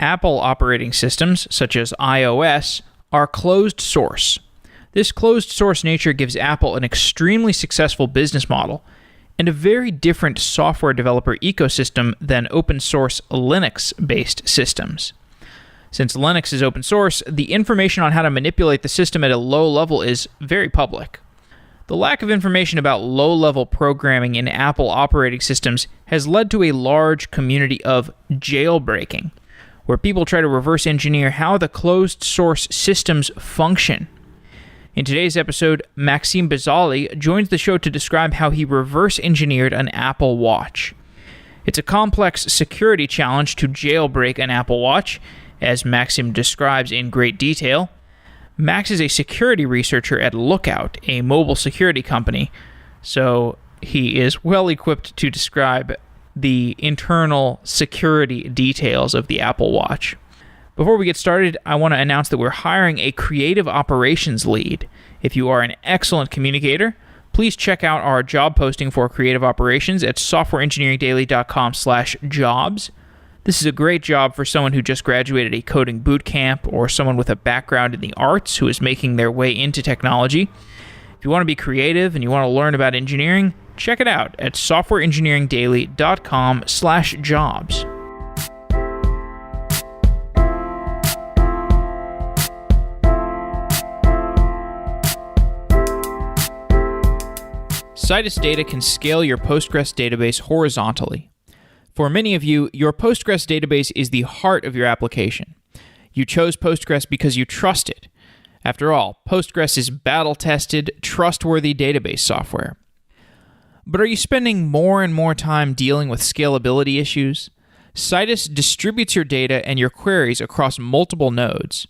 Apple operating systems, such as iOS, are closed source. This closed source nature gives Apple an extremely successful business model and a very different software developer ecosystem than open source Linux-based systems. Since Linux is open source, the information on how to manipulate the system at a low level is very public. The lack of information about low-level programming in Apple operating systems has led to a large community of jailbreaking, where people try to reverse engineer how the closed source systems function. In today's episode, Max Bazaliy joins the show to describe how he reverse engineered an Apple Watch. It's a complex security challenge to jailbreak an Apple Watch, as Maxim describes in great detail. Max is a security researcher at Lookout, a mobile security company, so he is well equipped to describe the internal security details of the Apple Watch. Before we get started, I want to announce that we're hiring a creative operations lead. If you are an excellent communicator, please check out our job posting for creative operations at softwareengineeringdaily.com/jobs. This is a great job for someone who just graduated a coding boot camp or someone with a background in the arts who is making their way into technology. If you want to be creative and you want to learn about engineering, check it out at softwareengineeringdaily.com/jobs. Citus data can scale your Postgres database horizontally. For many of you, your Postgres database is the heart of your application. You chose Postgres because you trust it. After all, Postgres is battle-tested, trustworthy database software. But are you spending more and more time dealing with scalability issues? Citus distributes your data and your queries across multiple nodes.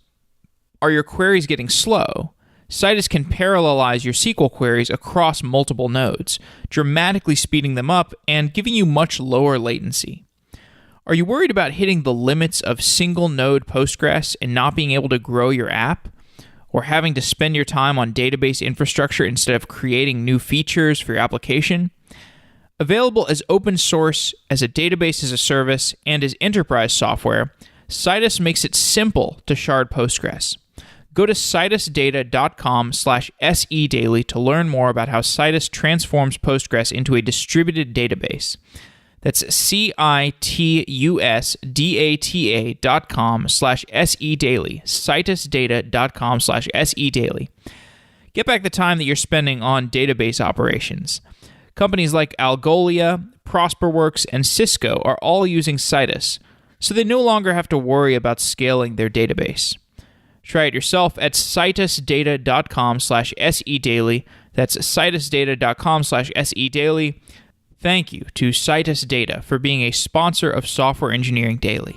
Are your queries getting slow? Citus can parallelize your SQL queries across multiple nodes, dramatically speeding them up and giving you much lower latency. Are you worried about hitting the limits of single-node Postgres and not being able to grow your app? Or having to spend your time on database infrastructure instead of creating new features for your application? Available as open source, as a database as a service, and as enterprise software, Citus makes it simple to shard Postgres. Go to citusdata.com/sedaily to learn more about how Citus transforms Postgres into a distributed database. That's citusdata.com/sedaily, citusdata.com/sedaily. Get back the time that you're spending on database operations. Companies like Algolia, Prosperworks, and Cisco are all using Citus, so they no longer have to worry about scaling their database. Try it yourself at citusdata.com/sedaily. That's citusdata.com/sedaily. Thank you to Citus Data for being a sponsor of Software Engineering Daily.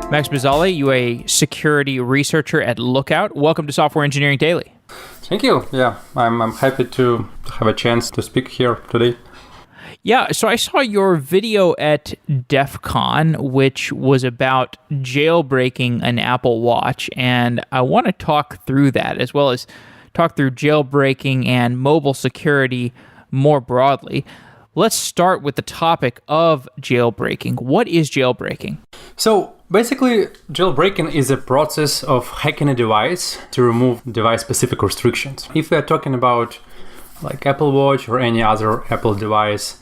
Max Bazaliy, you are a security researcher at Lookout. Welcome to Software Engineering Daily. Thank you. Yeah, I'm happy to have a chance to speak here today. Yeah, so I saw your video at DEF CON, which was about jailbreaking an Apple Watch, and I want to talk through that, as well as talk through jailbreaking and mobile security more broadly. Let's start with the topic of jailbreaking. What is jailbreaking? So basically, jailbreaking is a process of hacking a device to remove device-specific restrictions. If we are talking about like Apple Watch or any other Apple device,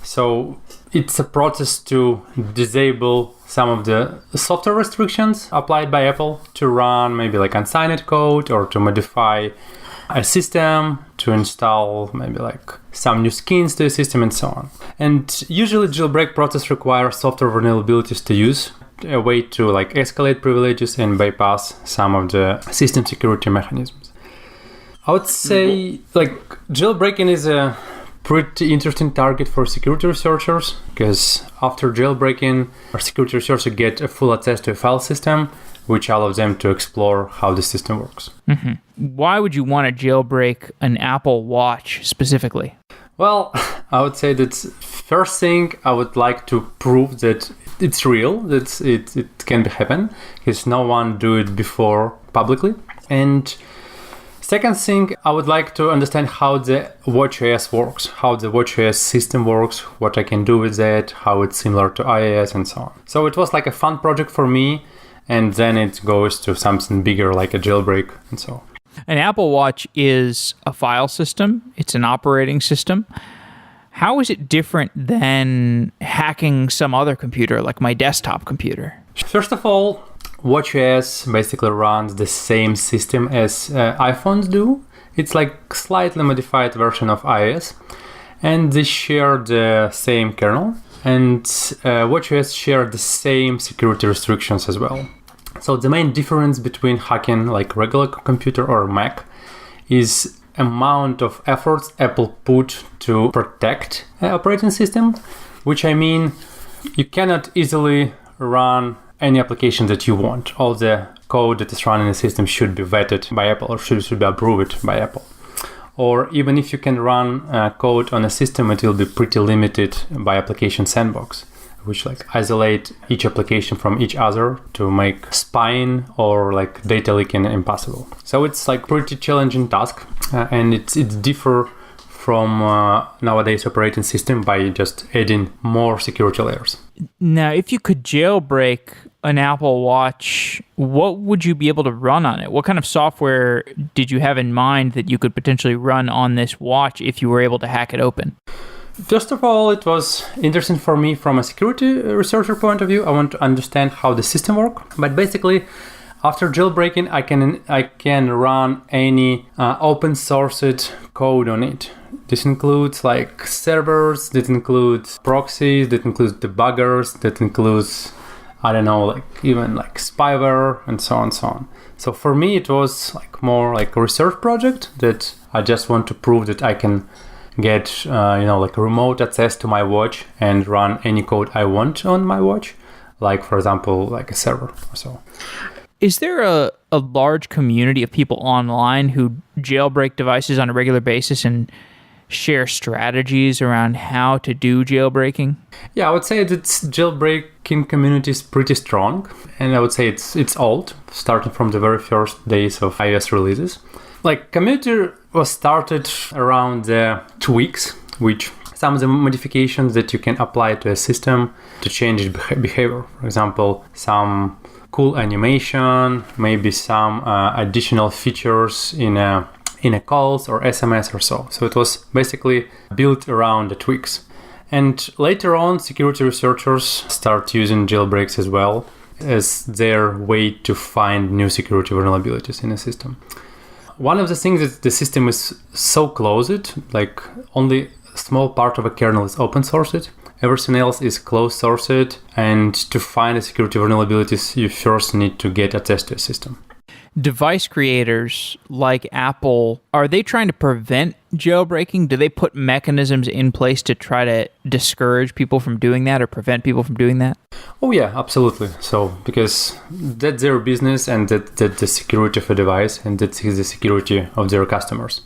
so it's a process to disable some of the software restrictions applied by Apple to run maybe like unsigned code or to modify a system, to install maybe like some new skins to a system and so on. And usually jailbreak process requires software vulnerabilities to use, a way to like escalate privileges and bypass some of the system security mechanisms. I would say like jailbreaking is a pretty interesting target for security researchers, because after jailbreaking, our security researchers get a full access to a file system, which allows them to explore how the system works. Mm-hmm. Why would you want to jailbreak an Apple Watch specifically? Well, I would say that first thing, I would like to prove that it's real, that it can happen, because no one do it before publicly. And Second thing, I would like to understand how the watchOS works, how the watchOS system works, what I can do with that, how it's similar to iOS and so on. So it was like a fun project for me, and then it goes to something bigger like a jailbreak and so on. An Apple Watch is a file system. It's an operating system. How is it different than hacking some other computer, like my desktop computer? First of all, watchOS basically runs the same system as iPhones do. It's like slightly modified version of iOS, and they share the same kernel, and watchOS share the same security restrictions as well. So the main difference between hacking like regular computer or Mac is amount of efforts Apple put to protect operating system, which I mean you cannot easily run any application that you want. All the code that is running the system should be vetted by Apple or should be approved by Apple. Or even if you can run code on a system, it will be pretty limited by application sandbox, which like isolate each application from each other to make spying or like data leaking impossible. So it's like pretty challenging task, and it's differ from nowadays operating system by just adding more security layers. Now, if you could jailbreak an Apple Watch, what would you be able to run on it? What kind of software did you have in mind that you could potentially run on this watch if you were able to hack it open? First of all, it was interesting for me from a security researcher point of view. I want to understand how the system works. But basically, after jailbreaking, I can run any open sourced code on it. This includes like servers, that includes proxies, that includes debuggers, that includes, I don't know, like even like spyware and so on and so on. So for me, it was like more like a research project that I just want to prove that I can get like remote access to my watch and run any code I want on my watch, like for example like a server or so. Is there a large community of people online who jailbreak devices on a regular basis and share strategies around how to do jailbreaking? Yeah, I would say that jailbreaking community is pretty strong, and I would say it's old, starting from the very first days of iOS releases. Like community was started around the tweaks, which some of the modifications that you can apply to a system to change its behavior. For example, some cool animation, maybe some additional features in a calls or SMS or so. So it was basically built around the tweaks. And later on, security researchers start using jailbreaks as well as their way to find new security vulnerabilities in a system. One of the things is the system is so closed, like only a small part of a kernel is open sourced. Everything else is closed sourced, and to find the security vulnerabilities, you first need to get access to a system. Device creators like Apple, are they trying to prevent jailbreaking? Do they put mechanisms in place to try to discourage people from doing that or prevent people from doing that? Oh yeah, absolutely. So because that's their business, and that's the security of a device, and that is the security of their customers.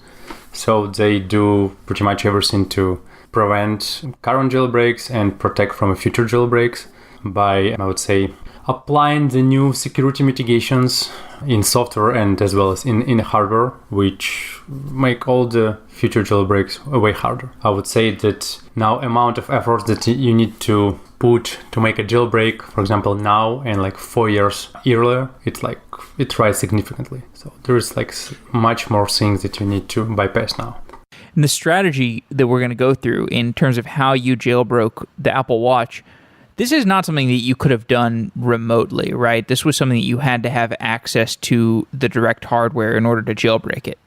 So they do pretty much everything to prevent current jailbreaks and protect from future jailbreaks by, I would say, applying the new security mitigations in software and as well as in hardware, which make all the future jailbreaks way harder. I would say that now amount of effort that you need to put to make a jailbreak, for example, now and like 4 years earlier, it rise significantly. So there's like much more things that you need to bypass now. And the strategy that we're going to go through in terms of how you jailbroke the Apple Watch, this is not something that you could have done remotely, right? This was something that you had to have access to the direct hardware in order to jailbreak it.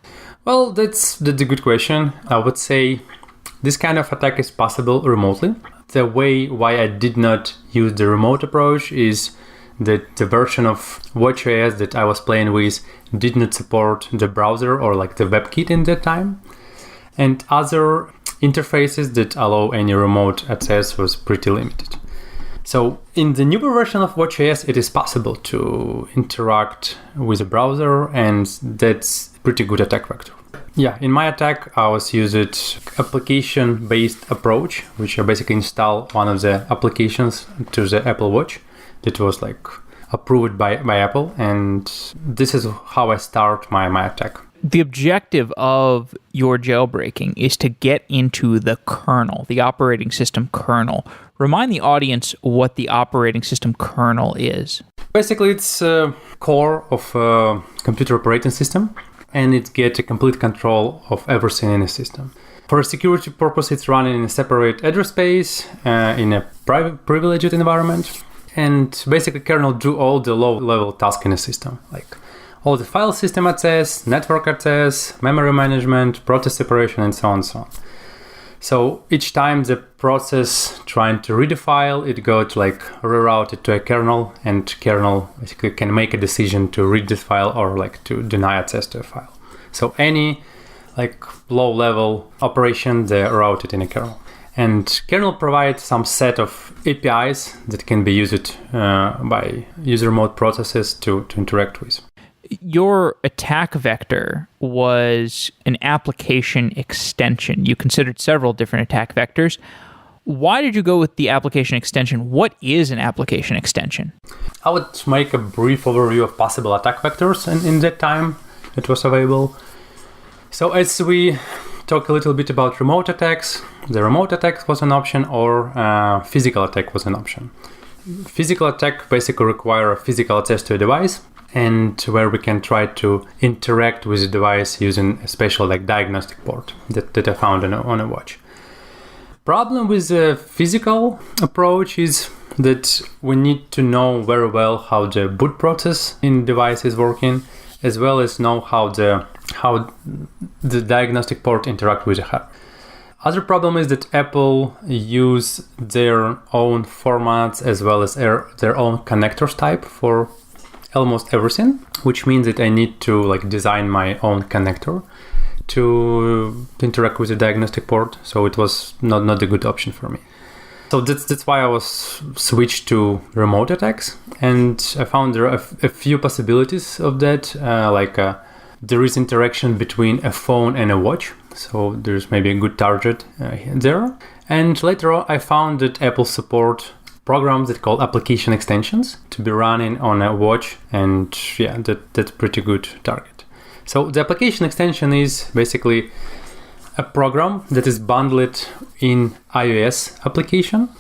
Well, that's a good question. I would say this kind of attack is possible remotely. The way why I did not use the remote approach is that the version of watchOS that I was playing with did not support the browser or like the WebKit in that time. And other interfaces that allow any remote access was pretty limited. So in the newer version of watchOS, it is possible to interact with a browser, and that's a pretty good attack vector. Yeah, in my attack, I was using application-based approach, which I basically install one of the applications to the Apple Watch that was like approved by Apple, and this is how I start my attack. The objective of your jailbreaking is to get into the kernel, the operating system kernel. Remind the audience what the operating system kernel is. Basically, it's a core of a computer operating system, and it gets a complete control of everything in the system. For security purpose, it's running in a separate address space, in a private privileged environment, and basically kernel do all the low-level tasks in the system, like all the file system access, network access, memory management, process separation, and so on and so on. So each time the process trying to read a file, it got like rerouted to a kernel, and kernel basically can make a decision to read this file or like to deny access to a file. So any like low-level operation, they're routed in a kernel. And kernel provides some set of APIs that can be used by user mode processes to interact with. Your attack vector was an application extension. You considered several different attack vectors. Why did you go with the application extension? What is an application extension? I would make a brief overview of possible attack vectors in that time it was available. So as we talk a little bit about remote attacks, the remote attack was an option, or physical attack was an option. Physical attack basically require a physical access to a device, and where we can try to interact with the device using a special like diagnostic port that I found on a watch. Problem with the physical approach is that we need to know very well how the boot process in device is working, as well as know how the diagnostic port interact with the hardware. Other problem is that Apple use their own formats as well as their own connectors type for almost everything, which means that I need to like design my own connector to interact with the diagnostic port. So it was not a good option for me. So that's why I was switched to remote attacks, and I found there are a few possibilities of that. There is interaction between a phone and a watch, so there's maybe a good target there. And later on, I found that Apple support programs that call application extensions to be running on a watch, and yeah, that's pretty good target. So the application extension is basically a program that is bundled in iOS application,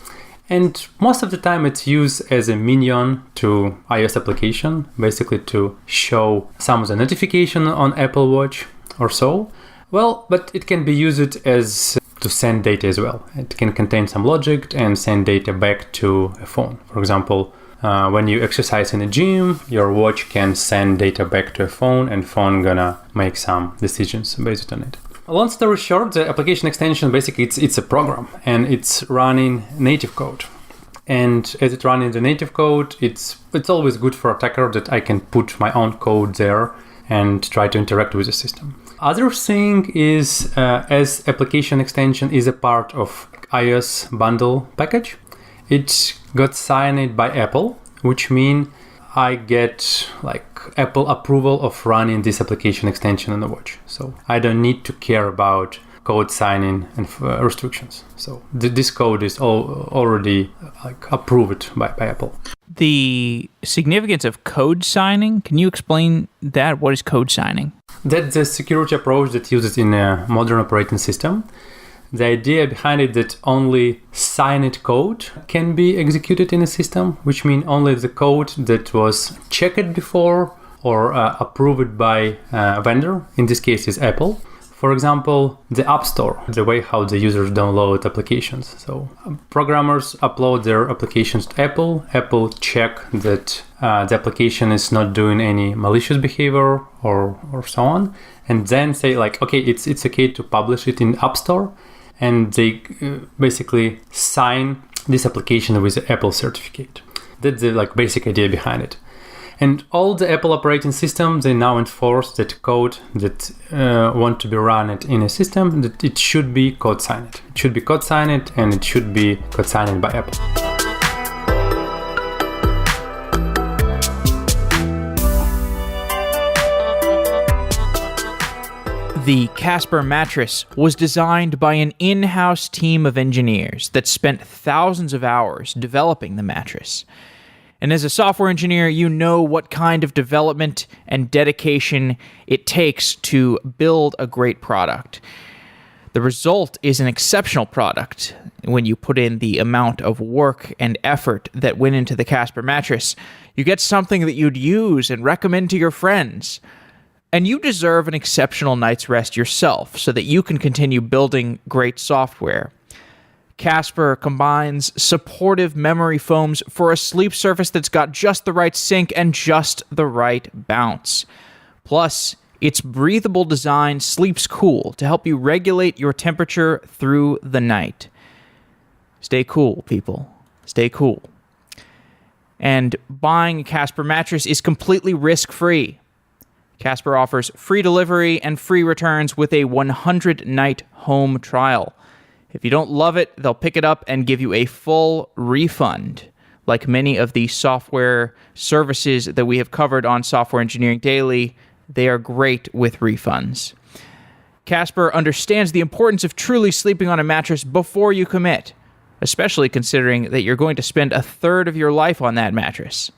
and most of the time it's used as a minion to iOS application, basically to show some of the notification on Apple Watch or so. Well, but it can be used as to send data as well. It can contain some logic and send data back to a phone. For example, when you exercise in a gym, your watch can send data back to a phone, and phone gonna make some decisions based on it. Long story short, the application extension basically it's a program, and it's running native code. And as it's running the native code, it's always good for attacker that I can put my own code there and try to interact with the system. Other thing is, as application extension is a part of iOS bundle package, it got signed by Apple, which means I get like Apple approval of running this application extension on the watch. So I don't need to care about code signing and restrictions. So this code is already like approved by Apple. The significance of code signing, can you explain that? What is code signing? That's the security approach that uses in a modern operating system. The idea behind it that only signed code can be executed in a system, which means only the code that was checked before or approved by a vendor, in this case is Apple. For example, the App Store, the way how the users download applications. So programmers upload their applications to Apple. Apple check that the application is not doing any malicious behavior or so on, and then say like, okay, it's okay to publish it in App Store, and they basically sign this application with the Apple certificate. That's the like basic idea behind it. And all the Apple operating systems, they now enforce that code that want to be run in a system, that it should be code signed. It should be code signed, and it should be code signed by Apple. The Casper mattress was designed by an in-house team of engineers that spent thousands of hours developing the mattress. And as a software engineer, you know what kind of development and dedication it takes to build a great product. The result is an exceptional product when you put in the amount of work and effort that went into the Casper mattress. You get something that you'd use and recommend to your friends. And you deserve an exceptional night's rest yourself so that you can continue building great software. Casper combines supportive memory foams for a sleep surface that's got just the right sink and just the right bounce. Plus, its breathable design sleeps cool to help you regulate your temperature through the night. Stay cool, people. Stay cool. And buying a Casper mattress is completely risk-free. Casper offers free delivery and free returns with a 100-night home trial. If you don't love it, they'll pick it up and give you a full refund. Like many of the software services that we have covered on Software Engineering Daily, they are great with refunds. Casper understands the importance of truly sleeping on a mattress before you commit, especially considering that you're going to spend a third of your life on that mattress.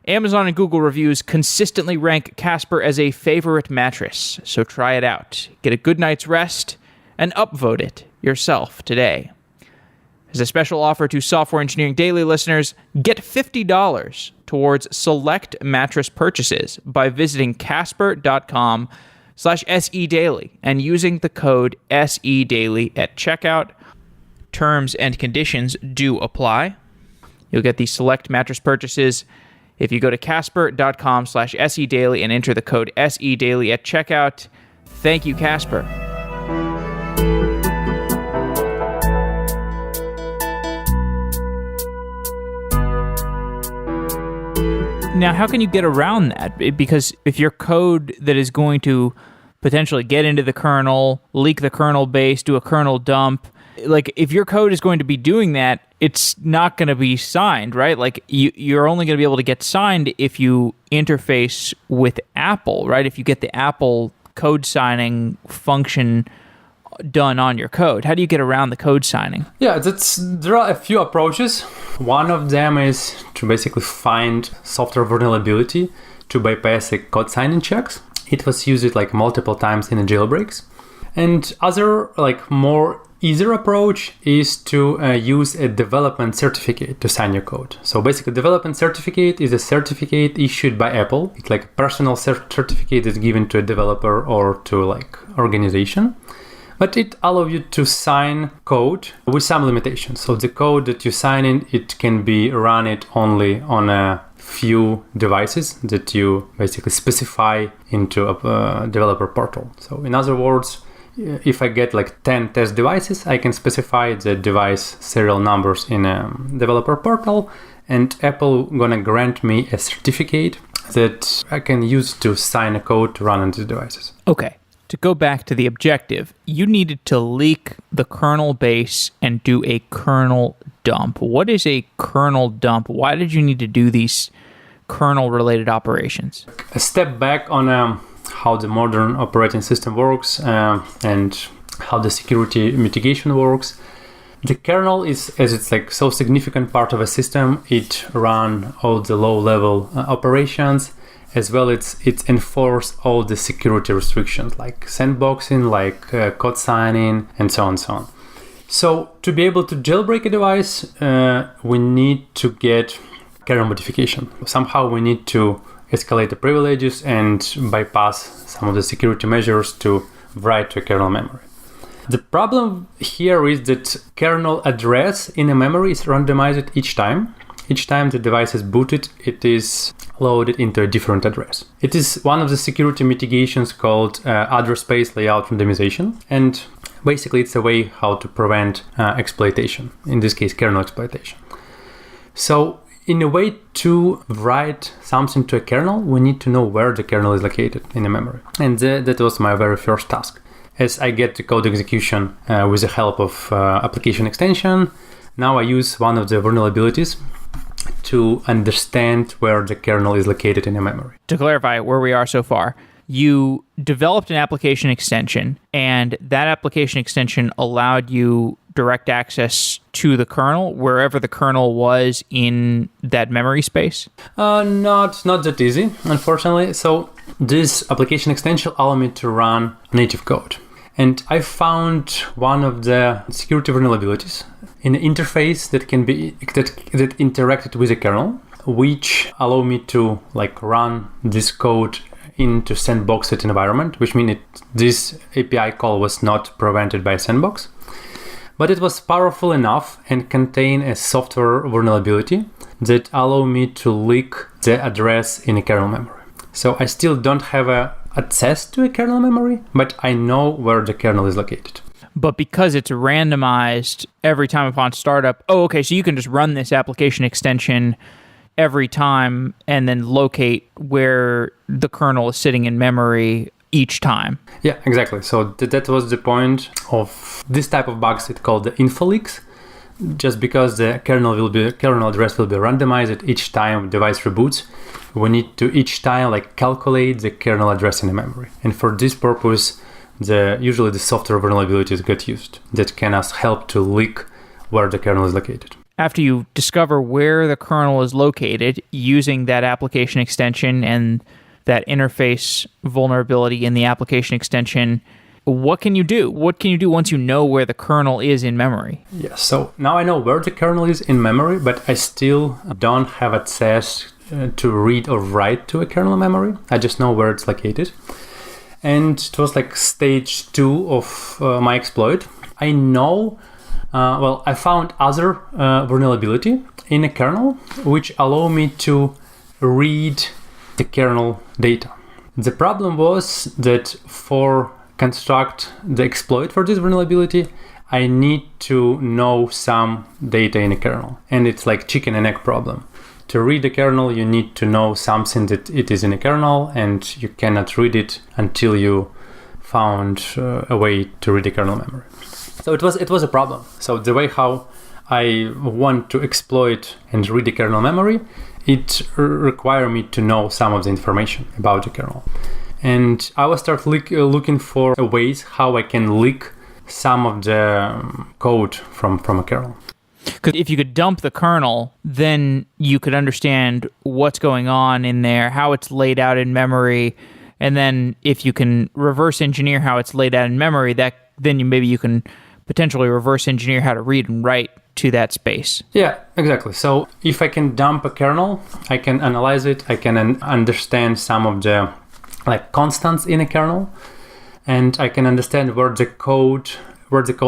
Amazon and Google reviews consistently rank Casper as a favorite mattress, so try it out. Get a good night's rest and upvote it yourself today. As a special offer to Software Engineering Daily listeners, get $50 towards select mattress purchases by visiting casper.com/SEDaily and using the code SEDaily at checkout. Terms and conditions do apply. You'll get the select mattress purchases if you go to casper.com/SEDaily and enter the code SEDaily at checkout. Thank you, Casper. Now, how can you get around that? Because if your code that is going to potentially get into the kernel, leak the kernel base, do a kernel dump, like if your code is going to be doing that, it's not going to be signed, right? Like you're only going to be able to get signed if you interface with Apple, right? If you get the Apple code signing function done on your code. How do you get around the code signing? Yeah, there are a few approaches. One of them is to basically find software vulnerability to bypass the code signing checks. It was used like multiple times in the jailbreaks. And other like more easier approach is to use a development certificate to sign your code. So basically, development certificate is a certificate issued by Apple. It's like a personal certificate that's given to a developer or to like organization. But it allows you to sign code with some limitations. So the code that you sign in, it can be run it only on a few devices that you basically specify into a developer portal. So in other words, if I get like 10 test devices, I can specify the device serial numbers in a developer portal, and Apple gonna grant me a certificate that I can use to sign a code to run on these devices. Okay. To go back to the objective, you needed to leak the kernel base and do a kernel dump. What is a kernel dump? Why did you need to do these kernel-related operations? A step back on how the modern operating system works and how the security mitigation works. The kernel is, as it's like so significant part of a system, it run all the low-level operations, as well as it enforce all the security restrictions like sandboxing, like code signing, and so on and so on. So to be able to jailbreak a device, we need to get kernel modification. Somehow we need to escalate the privileges and bypass some of the security measures to write to a kernel memory. The problem here is that kernel address in a memory is randomized each time. Each time the device is booted, it is loaded into a different address. It is one of the security mitigations called address space layout randomization. And basically it's a way how to prevent exploitation, in this case kernel exploitation. So in a way to write something to a kernel, we need to know where the kernel is located in the memory. And that was my very first task. As I get the code execution with the help of application extension, now I use one of the vulnerabilities to understand where the kernel is located in the memory. To clarify where we are so far, you developed an application extension, and that application extension allowed you direct access to the kernel, wherever the kernel was in that memory space? Not that easy, unfortunately. So this application extension allowed me to run native code. And I found one of the security vulnerabilities in the interface that interacted with the kernel, which allow me to run this code into sandboxed environment, which means this API call was not prevented by a sandbox. But it was powerful enough and contained a software vulnerability that allowed me to leak the address in a kernel memory. So I still don't have access to a kernel memory, but I know where the kernel is located. But because it's randomized every time upon startup, so you can just run this application extension every time and then locate where the kernel is sitting in memory each time. Yeah, exactly. So that was the point of this type of bugs. It's called the info leaks, just because the kernel address will be randomized each time device reboots. We need to each time calculate the kernel address in the memory. And for this purpose, usually the software vulnerabilities get used that can help to leak where the kernel is located. After you discover where the kernel is located using that application extension and that interface vulnerability in the application extension, what can you do? What can you do once you know where the kernel is in memory? Yeah, so now I know where the kernel is in memory, but I still don't have access to read or write to a kernel memory. I just know where it's located. And it was stage 2 of my exploit. I know I found other vulnerability in a kernel which allow me to read the kernel data. The problem was that for construct the exploit for this vulnerability, I need to know some data in a kernel. And it's like chicken and egg problem. To read the kernel, you need to know something that it is in a kernel, and you cannot read it until you found a way to read the kernel memory. So it was a problem. So the way how I want to exploit and read the kernel memory, it require me to know some of the information about the kernel. And I will start looking for ways how I can leak some of the code from a kernel. Because if you could dump the kernel, then you could understand what's going on in there, how it's laid out in memory, and then if you can reverse engineer how it's laid out in memory, then you can potentially reverse engineer how to read and write to that space. Yeah, exactly. So if I can dump a kernel, I can analyze it, I can understand some of the constants in a kernel, and I can understand where the code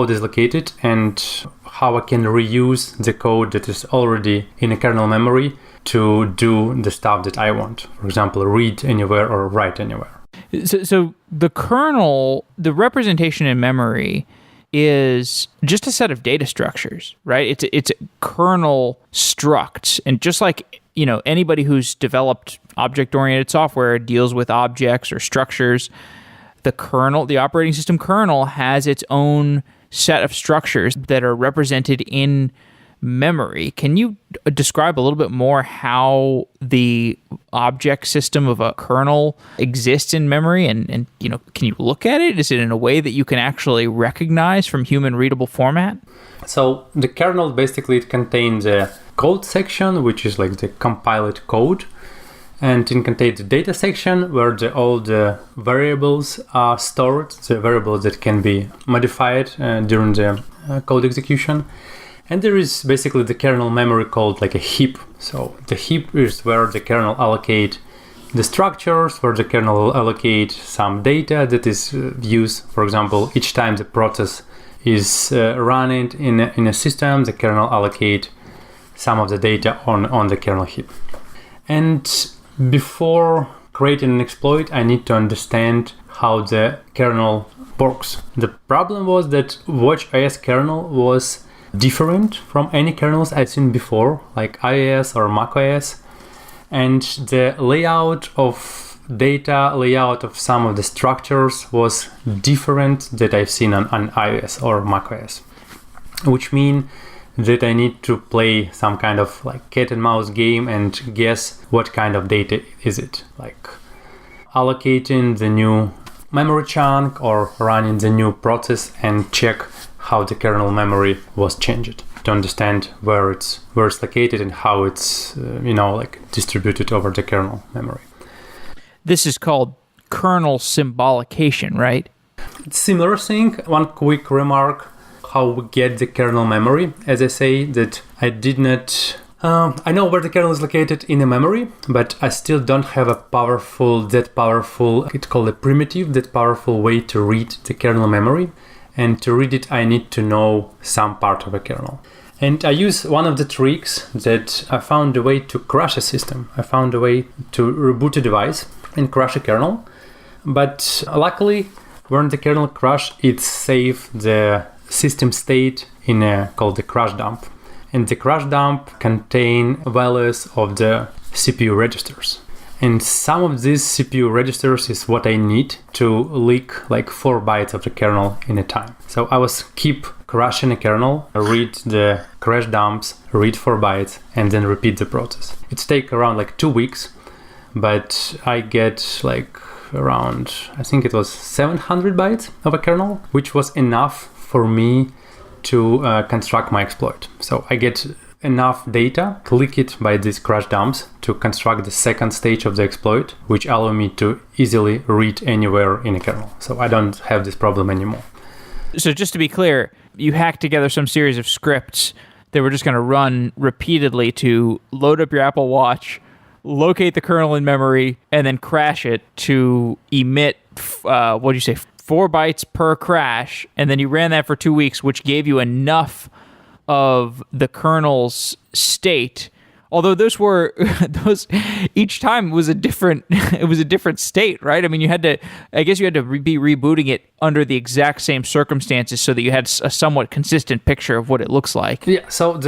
is located and how I can reuse the code that is already in a kernel memory to do the stuff that I want. For example, read anywhere or write anywhere. So the kernel, the representation in memory is just a set of data structures, right? It's kernel structs, and just like anybody who's developed object-oriented software deals with objects or structures, the operating system kernel has its own set of structures that are represented in memory. Can you describe a little bit more how the object system of a kernel exists in memory, and can you look at it? Is it in a way that you can actually recognize from human readable format? So the kernel basically it contains a code section, which is the compiled code, and it contains the data section where all the variables are stored, the variables that can be modified during the code execution. And there is basically the kernel memory called a heap. So the heap is where the kernel allocate the structures, where the kernel allocate some data that is used. For example, each time the process is running in a system, the kernel allocate some of the data on the kernel heap. And before creating an exploit, I need to understand how the kernel works. The problem was that WatchOS kernel was different from any kernels I've seen before, like iOS or macOS, and the layout of data, layout of some of the structures was different that I've seen on iOS or macOS, which means that I need to play some kind of cat and mouse game and guess what kind of data is it, allocating the new memory chunk or running the new process and check how the kernel memory was changed, to understand where it's located and how it's distributed over the kernel memory. This is called kernel symbolication, right? It's similar thing. One quick remark, how we get the kernel memory. As I say, that I did not... I know where the kernel is located in the memory, but I still don't have a it's called a primitive, that powerful way to read the kernel memory. And to read it, I need to know some part of a kernel. And I use one of the tricks that I found a way to crash a system. I found a way to reboot a device and crash a kernel. But luckily, when the kernel crashed, it saved the system state in called the crash dump. And the crash dump contain values of the CPU registers. And some of these CPU registers is what I need to leak like 4 bytes of the kernel in a time. So I was keep crashing a kernel, read the crash dumps, read 4 bytes, and then repeat the process. It takes around like 2 weeks, but I get like around, I think it was 700 bytes of a kernel, which was enough for me to construct my exploit. So I get enough data clicked by these crash dumps to construct the second stage of the exploit, which allow me to easily read anywhere in a kernel. So I don't have this problem anymore. So just to be clear, you hacked together some series of scripts that were just going to run repeatedly to load up your Apple Watch, locate the kernel in memory, and then crash it to emit, 4 bytes per crash. And then you ran that for 2 weeks, which gave you enough of the kernel's state. Although those each time was a different state, right? I mean, you had to be rebooting it under the exact same circumstances so that you had a somewhat consistent picture of what it looks like. Yeah, so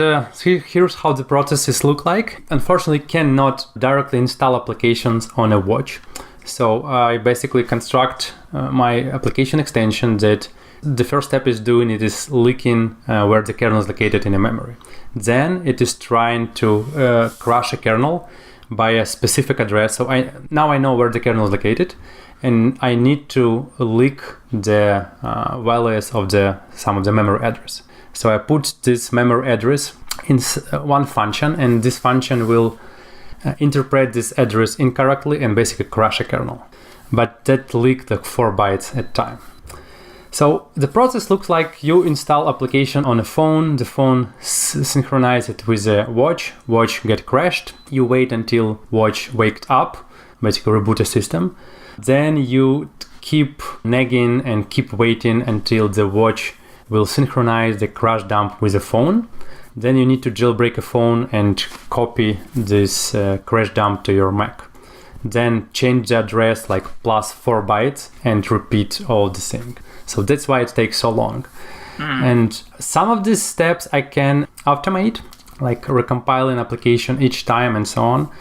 here's how the processes look like. Unfortunately, cannot directly install applications on a watch. So I basically construct my application extension that the first step is doing it is leaking where the kernel is located in a memory. Then it is trying to crash a kernel by a specific address. So I know where the kernel is located, and I need to leak the values of some of the memory address. So I put this memory address in one function, and this function will interpret this address incorrectly and basically crash a kernel. But that leaked like 4 bytes at a time. So the process looks like you install application on a phone, the phone synchronize it with a watch get crashed, you wait until watch waked up, basically reboot the system, then you keep nagging and keep waiting until the watch will synchronize the crash dump with the phone. Then you need to jailbreak a phone and copy this crash dump to your Mac. Then change the address like plus 4 bytes and repeat all the thing. So that's why it takes so long. And some of these steps I can automate, like recompile an application each time and so on.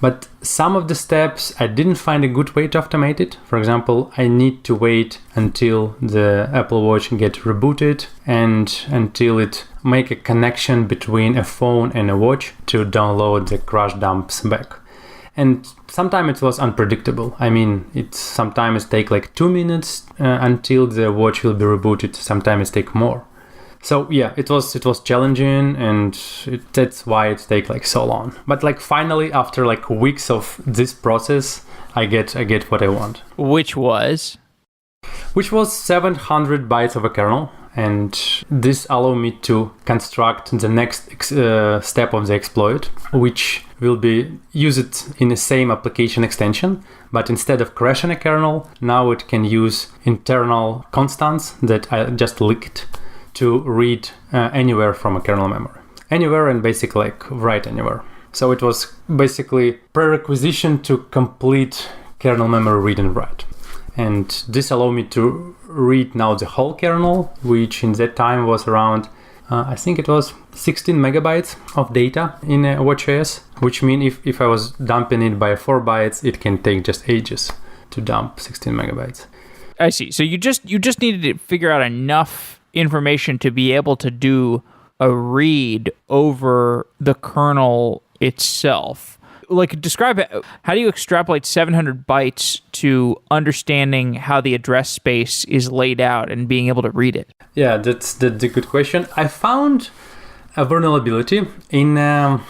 But some of the steps I didn't find a good way to automate it. For example, I need to wait until the Apple Watch get rebooted and until it make a connection between a phone and a watch to download the crash dumps back. And sometimes it was unpredictable. I mean, it sometimes take like 2 minutes until the watch will be rebooted. Sometimes it take more. So yeah, it was challenging, and that's why it take like so long. But like finally, after like weeks of this process, I get what I want. Which was 700 bytes of a kernel. And this allow me to construct the next step of the exploit, which will be used in the same application extension. But instead of crashing a kernel, now it can use internal constants that I just leaked to read anywhere from a kernel memory. Anywhere, and basically like write anywhere. So it was basically prerequisite to complete kernel memory read and write. And this allowed me to read now the whole kernel, which in that time was around, I think it was 16 megabytes of data in WatchOS, which means if I was dumping it by 4 bytes, it can take just ages to dump 16 megabytes. I see. So you just needed to figure out enough information to be able to do a read over the kernel itself. Describe it. How do you extrapolate 700 bytes to understanding how the address space is laid out and being able to read it? Yeah, that's a good question. I found a vulnerability in a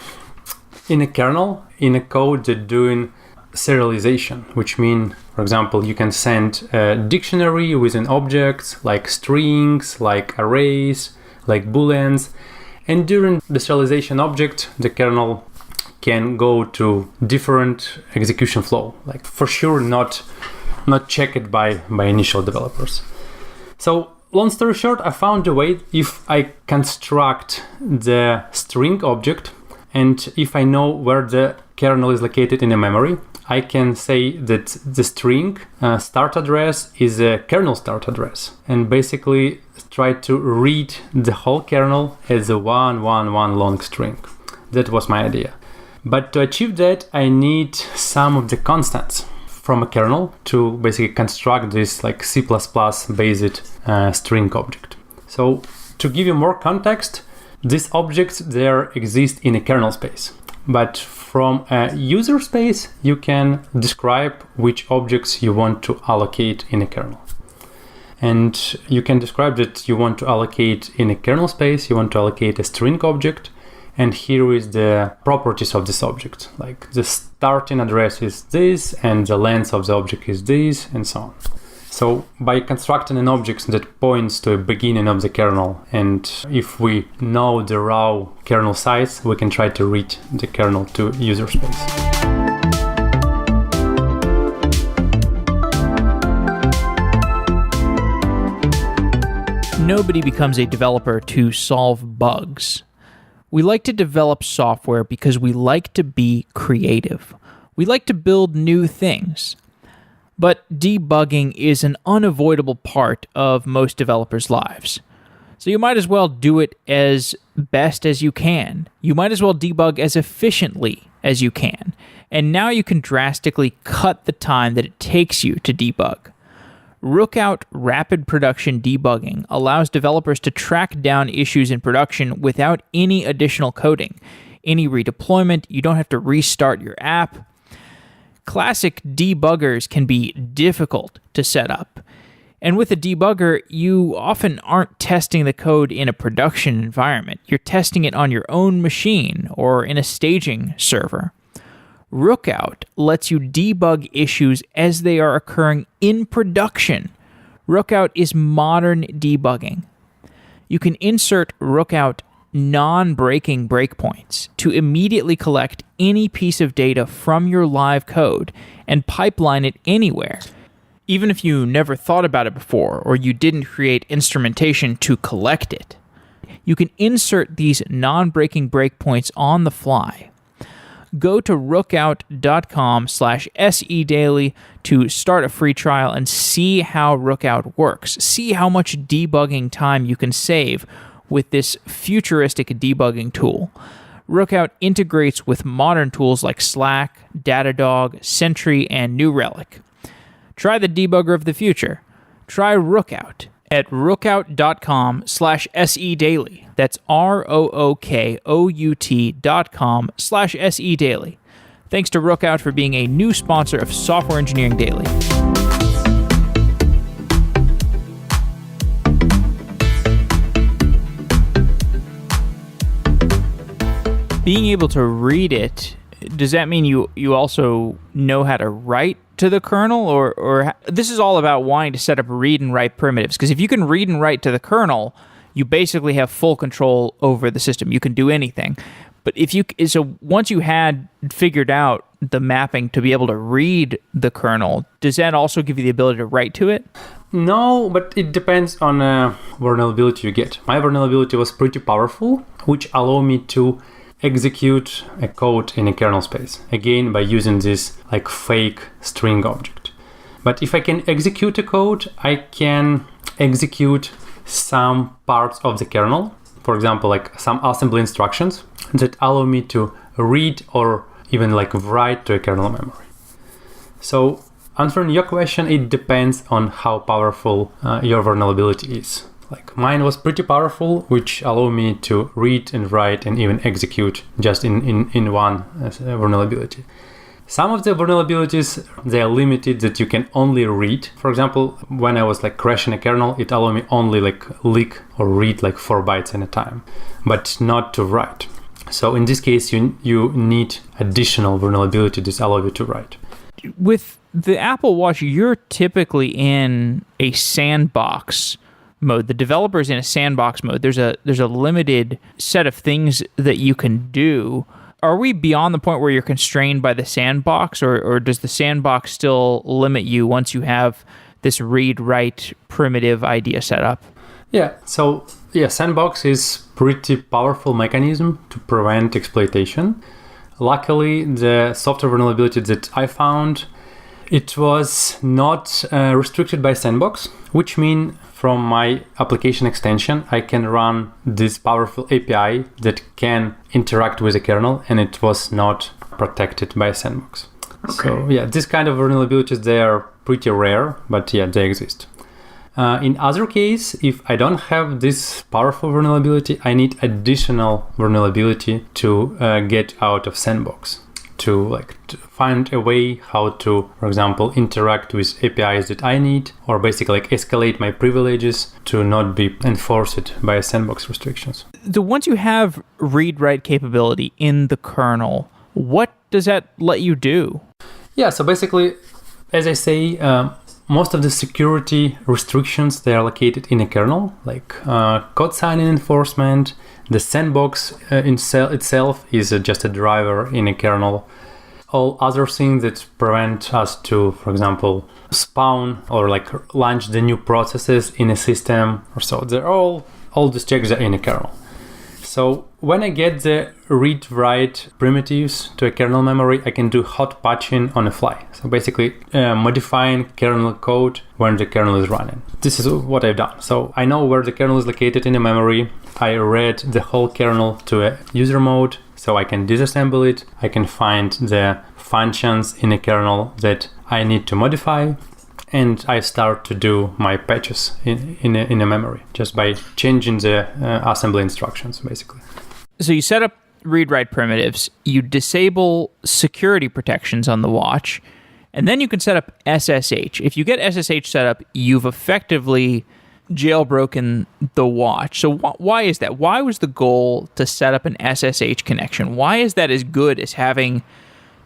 kernel, in a code that doing serialization, which means, for example, you can send a dictionary within objects like strings, like arrays, like booleans, and during the serialization object, the kernel can go to different execution flow, like for sure not checked by initial developers. So long story short, I found a way if I construct the string object and if I know where the kernel is located in the memory, I can say that the string start address is a kernel start address and basically try to read the whole kernel as a one long string. That was my idea. But to achieve that, I need some of the constants from a kernel to basically construct this like C++ based string object. So to give you more context, these objects there exist in a kernel space. But from a user space, you can describe which objects you want to allocate in a kernel. And you can describe that you want to allocate in a kernel space, you want to allocate a string object. And here is the properties of this object. Like the starting address is this, and the length of the object is this, and so on. So by constructing an object that points to a beginning of the kernel, and if we know the raw kernel size, we can try to read the kernel to user space. Nobody becomes a developer to solve bugs. We like to develop software because we like to be creative. We like to build new things. But debugging is an unavoidable part of most developers' lives. So you might as well do it as best as you can. You might as well debug as efficiently as you can. And now you can drastically cut the time that it takes you to debug. Rookout Rapid Production Debugging allows developers to track down issues in production without any additional coding. Any redeployment, you don't have to restart your app. Classic debuggers can be difficult to set up. And with a debugger, you often aren't testing the code in a production environment. You're testing it on your own machine or in a staging server. Rookout lets you debug issues as they are occurring in production. Rookout is modern debugging. You can insert Rookout non-breaking breakpoints to immediately collect any piece of data from your live code and pipeline it anywhere. Even if you never thought about it before or you didn't create instrumentation to collect it, you can insert these non-breaking breakpoints on the fly. Go to rookout.com/sedaily to start a free trial and see how Rookout works. See how much debugging time you can save with this futuristic debugging tool. Rookout integrates with modern tools like Slack, Datadog, Sentry, and New Relic. Try the debugger of the future. Try Rookout at rookout.com/sedaily. That's ROOKOUT.com/sedaily. Thanks to Rookout for being a new sponsor of Software Engineering Daily. Being able to read it, does that mean you also know how to write to the kernel, or this is all about wanting to set up read and write primitives? Because if you can read and write to the kernel, you basically have full control over the system. You can do anything. But once you had figured out the mapping to be able to read the kernel, does that also give you the ability to write to it? No, but it depends on vulnerability you get. My vulnerability was pretty powerful, which allowed me to execute a code in a kernel space, again by using this like fake string object. But if I can execute a code, I can execute some parts of the kernel, for example, like some assembly instructions that allow me to read or even like write to a kernel memory. So answering your question, it depends on how powerful your vulnerability is. Like mine was pretty powerful, which allowed me to read and write and even execute just in one vulnerability. Some of the vulnerabilities, they are limited that you can only read. For example, when I was like crashing a kernel, it allowed me only like leak or read like 4 bytes at a time, but not to write. So in this case, you need additional vulnerability that allow you to write. With the Apple Watch, you're typically in a sandbox mode. The developer's in a sandbox mode. There's a limited set of things that you can do. Are we beyond the point where you're constrained by the sandbox, or does the sandbox still limit you once you have this read-write primitive idea set up? Yeah, so sandbox is pretty powerful mechanism to prevent exploitation. Luckily, the software vulnerability that I found, it was not restricted by sandbox, which means from my application extension, I can run this powerful API that can interact with the kernel, and it was not protected by sandbox. Okay. So this kind of vulnerabilities, they are pretty rare, but they exist. In other case, if I don't have this powerful vulnerability, I need additional vulnerability to get out of sandbox, to find a way how to, for example, interact with APIs that I need, or basically escalate my privileges to not be enforced by sandbox restrictions. Once you have read-write capability in the kernel, what does that let you do? Yeah, so basically, as I say, most of the security restrictions, they are located in a kernel, like code signing enforcement. The sandbox itself is just a driver in a kernel. All other things that prevent us to, for example, spawn or launch the new processes in a system or so, they're all these checks are in a kernel. So when I get the read-write primitives to a kernel memory, I can do hot patching on the fly. So basically modifying kernel code when the kernel is running. This is what I've done. So I know where the kernel is located in the memory. I read the whole kernel to a user mode, so I can disassemble it. I can find the functions in a kernel that I need to modify, and I start to do my patches in a memory just by changing the assembly instructions, basically. So you set up read-write primitives, you disable security protections on the watch, and then you can set up SSH. If you get SSH set up, you've effectively jailbroken the watch. So why is that? Why was the goal to set up an SSH connection? Why is that as good as having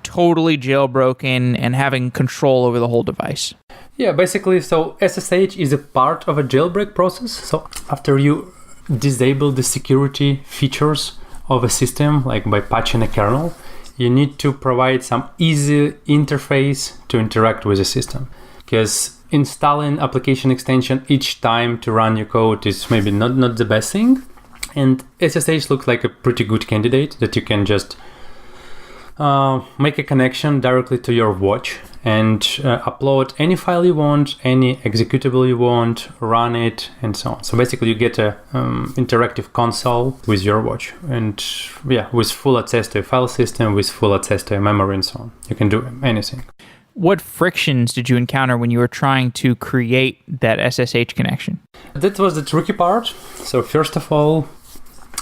totally jailbroken and having control over the whole device? Yeah, basically, so SSH is a part of a jailbreak process. So after you disable the security features of a system, like by patching a kernel, you need to provide some easy interface to interact with the system. Because installing application extension each time to run your code is maybe not the best thing. And SSH looks like a pretty good candidate that you can just make a connection directly to your watch and upload any file you want, any executable you want, run it, and so on. So basically you get a interactive console with your watch, and with full access to a file system, with full access to a memory, and so on. You can do anything. What frictions did you encounter when you were trying to create that SSH connection? That was the tricky part. So first of all,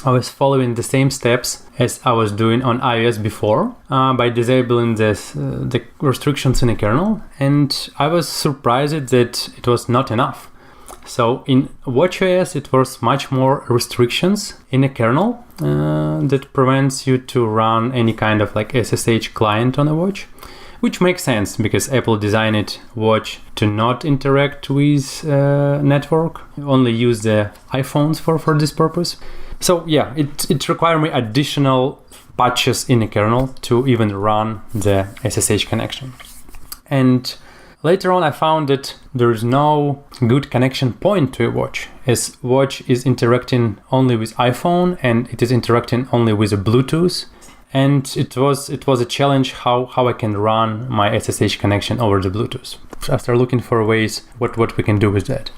I was following the same steps as I was doing on iOS before by disabling the restrictions in a kernel, and I was surprised that it was not enough. So in watchOS, it was much more restrictions in a kernel that prevents you to run any kind of SSH client on a watch, which makes sense because Apple designed watch to not interact with network, only use the iPhones for this purpose. So it required me additional patches in the kernel to even run the SSH connection. And later on, I found that there is no good connection point to a watch, as watch is interacting only with iPhone and it is interacting only with a Bluetooth. And it was a challenge how I can run my SSH connection over the Bluetooth. After looking for ways, what we can do with that.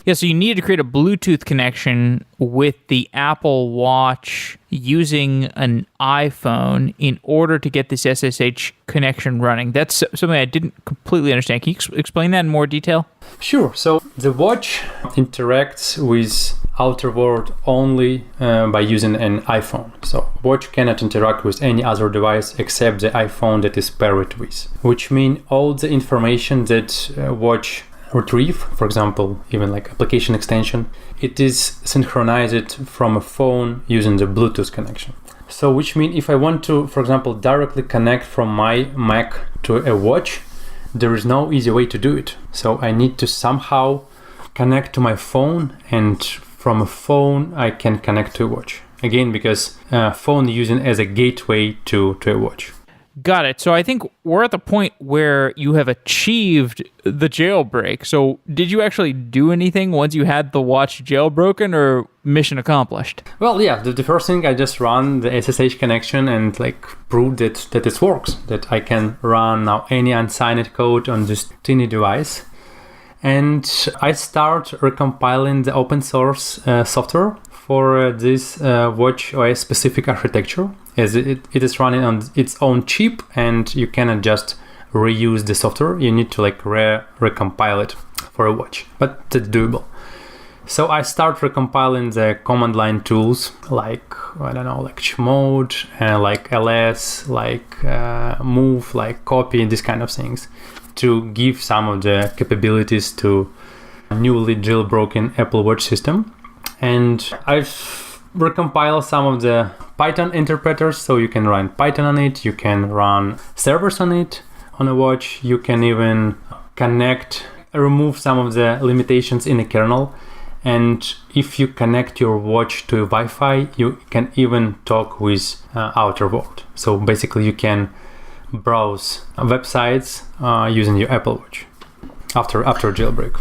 Yeah, so you needed to create a Bluetooth connection with the Apple Watch using an iPhone in order to get this SSH connection running. That's something I didn't completely understand. Can you explain that in more detail? Sure. So the watch interacts with outer world only by using an iPhone. So watch cannot interact with any other device except the iPhone that is paired with, which means all the information that watch retrieve, for example, even like application extension, it is synchronized from a phone using the Bluetooth connection. So which means if I want to, for example, directly connect from my Mac to a watch, there is no easy way to do it. So I need to somehow connect to my phone, and from a phone I can connect to a watch. Again, because phone using as a gateway to a watch. Got it. So I think we're at the point where you have achieved the jailbreak. So did you actually do anything once you had the watch jailbroken, or mission accomplished? Well, yeah, the first thing, I just run the SSH connection and like prove that it works, that I can run now any unsigned code on this teeny device. And I start recompiling the open source software for this watch OS specific architecture, as it is running on its own chip, and you cannot just reuse the software. You need to like recompile it for a watch, but that's doable. So I start recompiling the command line tools like, I don't know, like chmod, like ls, like move, like copy, and these kind of things, to give some of the capabilities to newly jailbroken Apple Watch system. And I've recompiled some of the Python interpreters, so you can run Python on it, you can run servers on it, on a watch, you can even remove some of the limitations in a kernel. And if you connect your watch to Wi-Fi, you can even talk with outer world. So basically you can browse websites using your Apple Watch after jailbreak.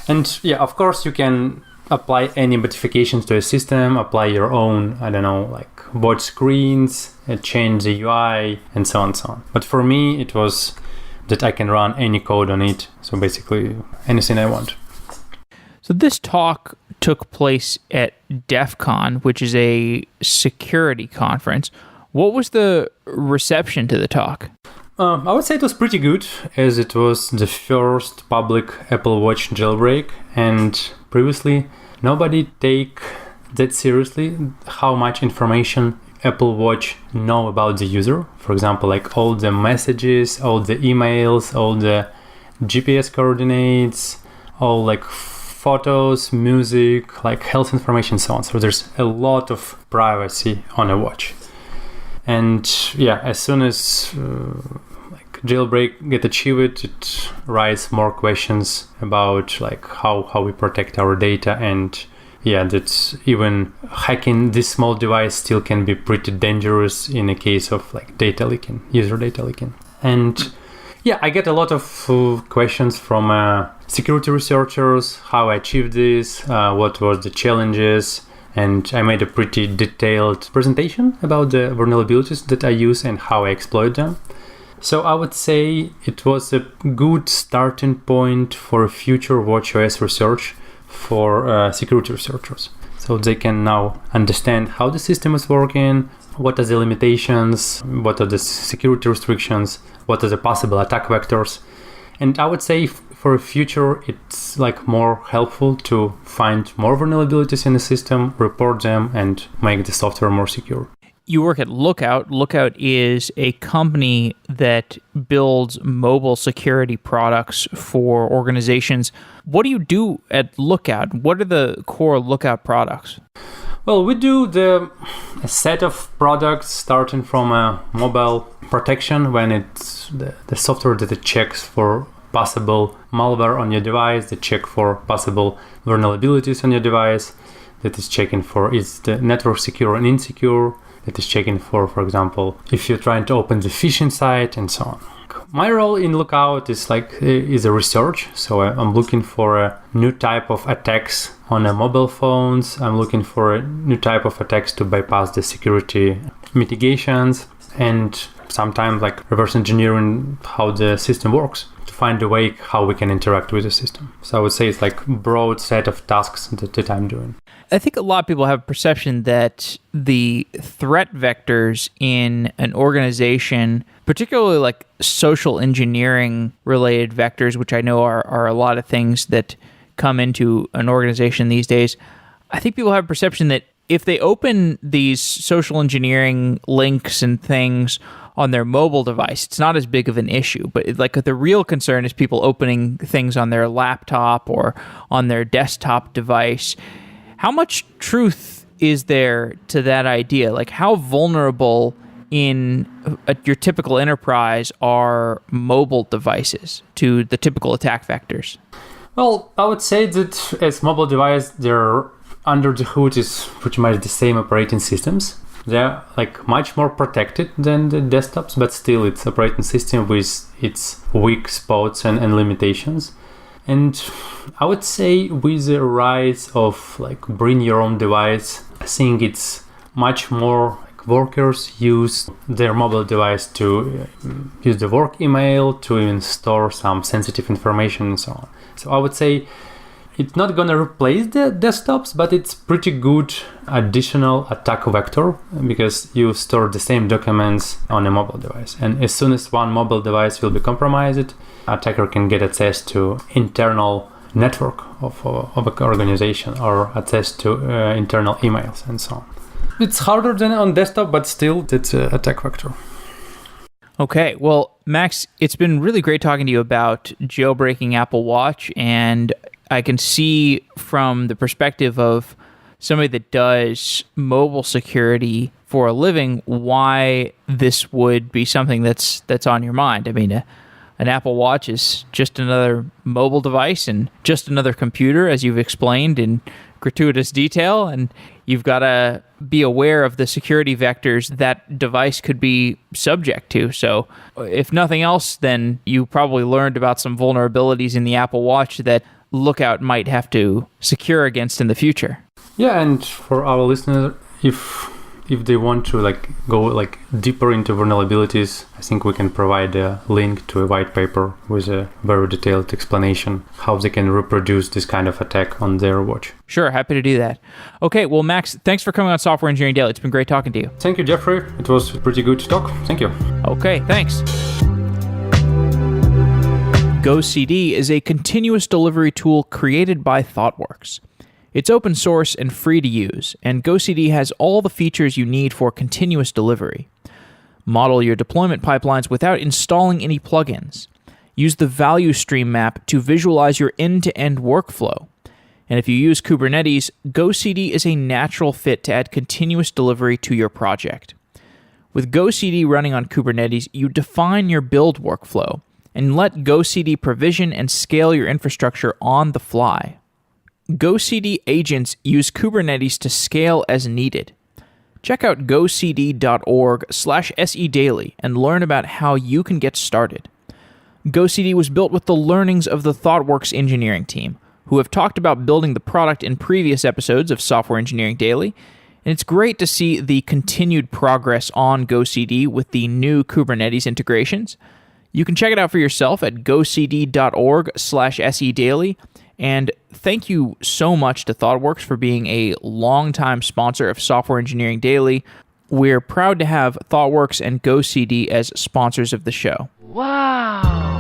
And yeah, of course you can apply any modifications to a system, apply your own, I don't know, like watch screens, change the UI, and so on and so on. But for me, it was that I can run any code on it. So basically anything I want. So this talk took place at DEF CON, which is a security conference. What was the reception to the talk? I would say it was pretty good, as it was the first public Apple Watch jailbreak, and previously nobody take that seriously how much information Apple Watch know about the user. For example, like all the messages, all the emails, all the GPS coordinates, all like photos, music, like health information, so on. So there's a lot of privacy on a watch. And yeah, as soon as jailbreak get achieved, it raises more questions about like how we protect our data, and yeah, that's even hacking this small device still can be pretty dangerous in a case of like data leaking, user data leaking. And yeah, I get a lot of questions from security researchers, how I achieved this, what was the challenges, and I made a pretty detailed presentation about the vulnerabilities that I use and how I exploit them. So I would say it was a good starting point for future watchOS research for security researchers. So they can now understand how the system is working, what are the limitations, what are the security restrictions, what are the possible attack vectors. And I would say for a future, it's like more helpful to find more vulnerabilities in the system, report them, and make the software more secure. You work at Lookout. Lookout is a company that builds mobile security products for organizations. What do you do at Lookout? What are the core Lookout products? Well, we do a set of products starting from a mobile protection, when it's the software that it checks for possible malware on your device, that check for possible vulnerabilities on your device, that is checking for is the network secure and insecure, that is checking for example, if you're trying to open the phishing site, and so on. My role in Lookout is a research. So I'm looking for a new type of attacks on mobile phones. I'm looking for a new type of attacks to bypass the security mitigations, and sometimes like reverse engineering how the system works. to find a way how we can interact with the system. So I would say it's like a broad set of tasks that I'm doing. I think a lot of people have a perception that the threat vectors in an organization, particularly like social engineering related vectors, which I know are a lot of things that come into an organization these days. I think people have a perception that if they open these social engineering links and things on their mobile device, it's not as big of an issue. But like the real concern is people opening things on their laptop or on their desktop device. How much truth is there to that idea? Like how vulnerable in your typical enterprise are mobile devices to the typical attack vectors? Well, I would say that as mobile device, they're under the hood is pretty much the same operating systems. They're like much more protected than the desktops, but still it's operating system with its weak spots and limitations. And I would say with the rise of like bring your own device, I think it's much more like workers use their mobile device to use the work email, to even store some sensitive information and so on. So I would say it's not going to replace the desktops, but it's pretty good additional attack vector because you store the same documents on a mobile device. And as soon as one mobile device will be compromised, attacker can get access to internal network of an organization or access to internal emails and so on. It's harder than on desktop, but still it's an attack vector. Okay, well, Max, it's been really great talking to you about jailbreaking Apple Watch, and I can see from the perspective of somebody that does mobile security for a living why this would be something that's on your mind. I mean, an Apple Watch is just another mobile device and just another computer, as you've explained in gratuitous detail, and you've got to be aware of the security vectors that device could be subject to. So if nothing else, then you probably learned about some vulnerabilities in the Apple Watch that Lookout might have to secure against in the future. Yeah, and for our listeners, if they want to like go like deeper into vulnerabilities, I think we can provide a link to a white paper with a very detailed explanation how they can reproduce this kind of attack on their watch. Sure, happy to do that. Okay, well, Max, thanks for coming on Software Engineering Daily. It's been great talking to you. Thank you, Jeffrey. It was pretty good to talk. Thank you. Okay, thanks. GoCD is a continuous delivery tool created by ThoughtWorks. It's open source and free to use, and GoCD has all the features you need for continuous delivery. Model your deployment pipelines without installing any plugins. Use the value stream map to visualize your end-to-end workflow. And if you use Kubernetes, GoCD is a natural fit to add continuous delivery to your project. With GoCD running on Kubernetes, you define your build workflow and let GoCD provision and scale your infrastructure on the fly. GoCD agents use Kubernetes to scale as needed. Check out gocd.org/sedaily and learn about how you can get started. GoCD was built with the learnings of the ThoughtWorks engineering team, who have talked about building the product in previous episodes of Software Engineering Daily, and it's great to see the continued progress on GoCD with the new Kubernetes integrations. You can check it out for yourself at gocd.org/sedaily. And thank you so much to ThoughtWorks for being a longtime sponsor of Software Engineering Daily. We're proud to have ThoughtWorks and GoCD as sponsors of the show. Wow.